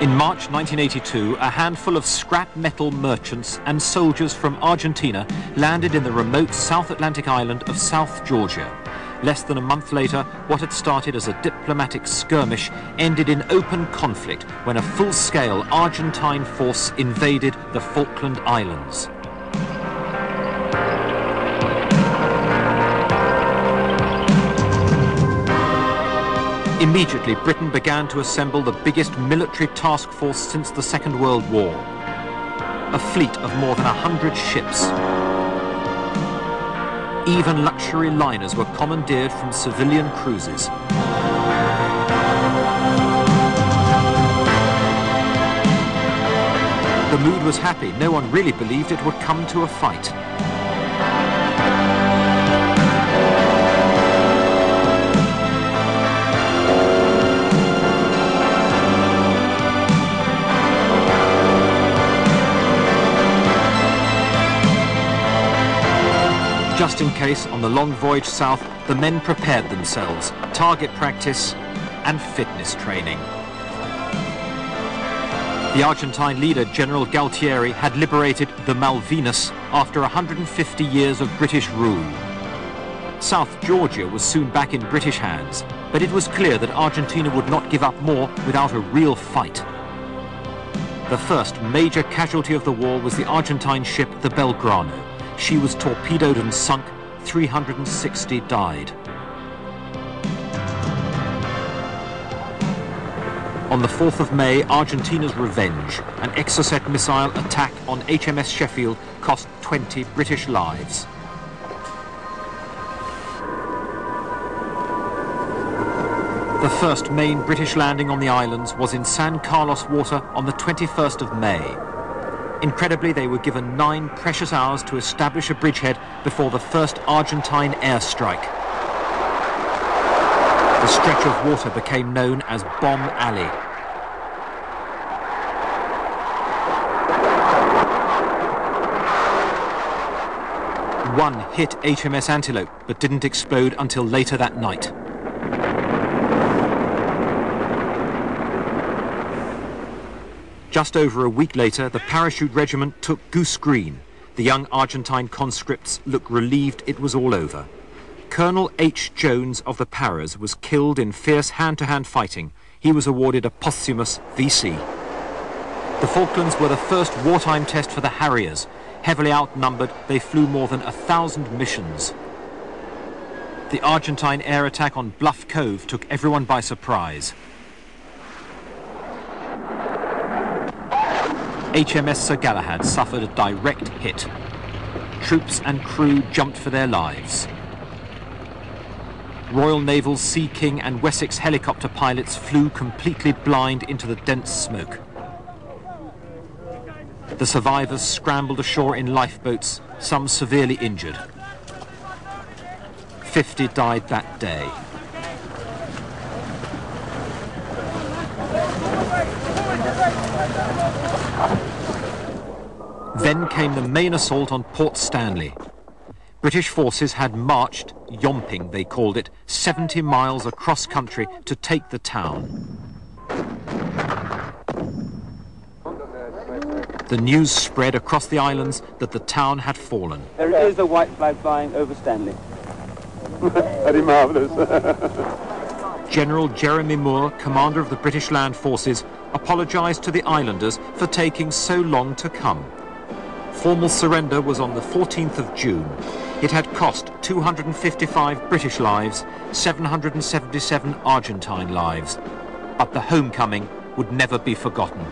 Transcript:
In March 1982, a handful of scrap metal merchants and soldiers from Argentina landed in the remote South Atlantic island of South Georgia. Less than a month later, what had started as a diplomatic skirmish ended in open conflict when a full-scale Argentine force invaded the Falkland Islands. Immediately, Britain began to assemble the biggest military task force since the Second World War. A fleet of more than 100 ships. Even luxury liners were commandeered from civilian cruisers. The mood was happy. No one really believed it would come to a fight. Just in case, on the long voyage south, the men prepared themselves, target practice and fitness training. The Argentine leader, General Galtieri, had liberated the Malvinas after 150 years of British rule. South Georgia was soon back in British hands, but it was clear that Argentina would not give up more without a real fight. The first major casualty of the war was the Argentine ship, the Belgrano. She was torpedoed and sunk. 360 died. On the 4th of May, Argentina's revenge, an Exocet missile attack on HMS Sheffield, cost 20 British lives. The first main British landing on the islands was in San Carlos water on the 21st of May. Incredibly, they were given 9 precious hours to establish a bridgehead before the first Argentine airstrike. The stretch of water became known as Bomb Alley. One hit HMS Antelope, but didn't explode until later that night. Just over a week later, the parachute regiment took Goose Green. The young Argentine conscripts looked relieved it was all over. Colonel H. Jones of the Paras was killed in fierce hand-to-hand fighting. He was awarded a posthumous V.C. The Falklands were the first wartime test for the Harriers. Heavily outnumbered, they flew more than 1,000 missions. The Argentine air attack on Bluff Cove took everyone by surprise. HMS Sir Galahad suffered a direct hit. Troops and crew jumped for their lives. Royal Naval's Sea King and Wessex helicopter pilots flew completely blind into the dense smoke. The survivors scrambled ashore in lifeboats, some severely injured. 50 died that day. Then came the main assault on Port Stanley. British forces had marched, yomping they called it, 70 miles across country to take the town. The news spread across the islands that the town had fallen. There is a white flag flying over Stanley. Very marvellous. General Jeremy Moore, commander of the British Land Forces, apologised to the islanders for taking so long to come. Formal surrender was on the 14th of June. It had cost 255 British lives, 777 Argentine lives. But the homecoming would never be forgotten.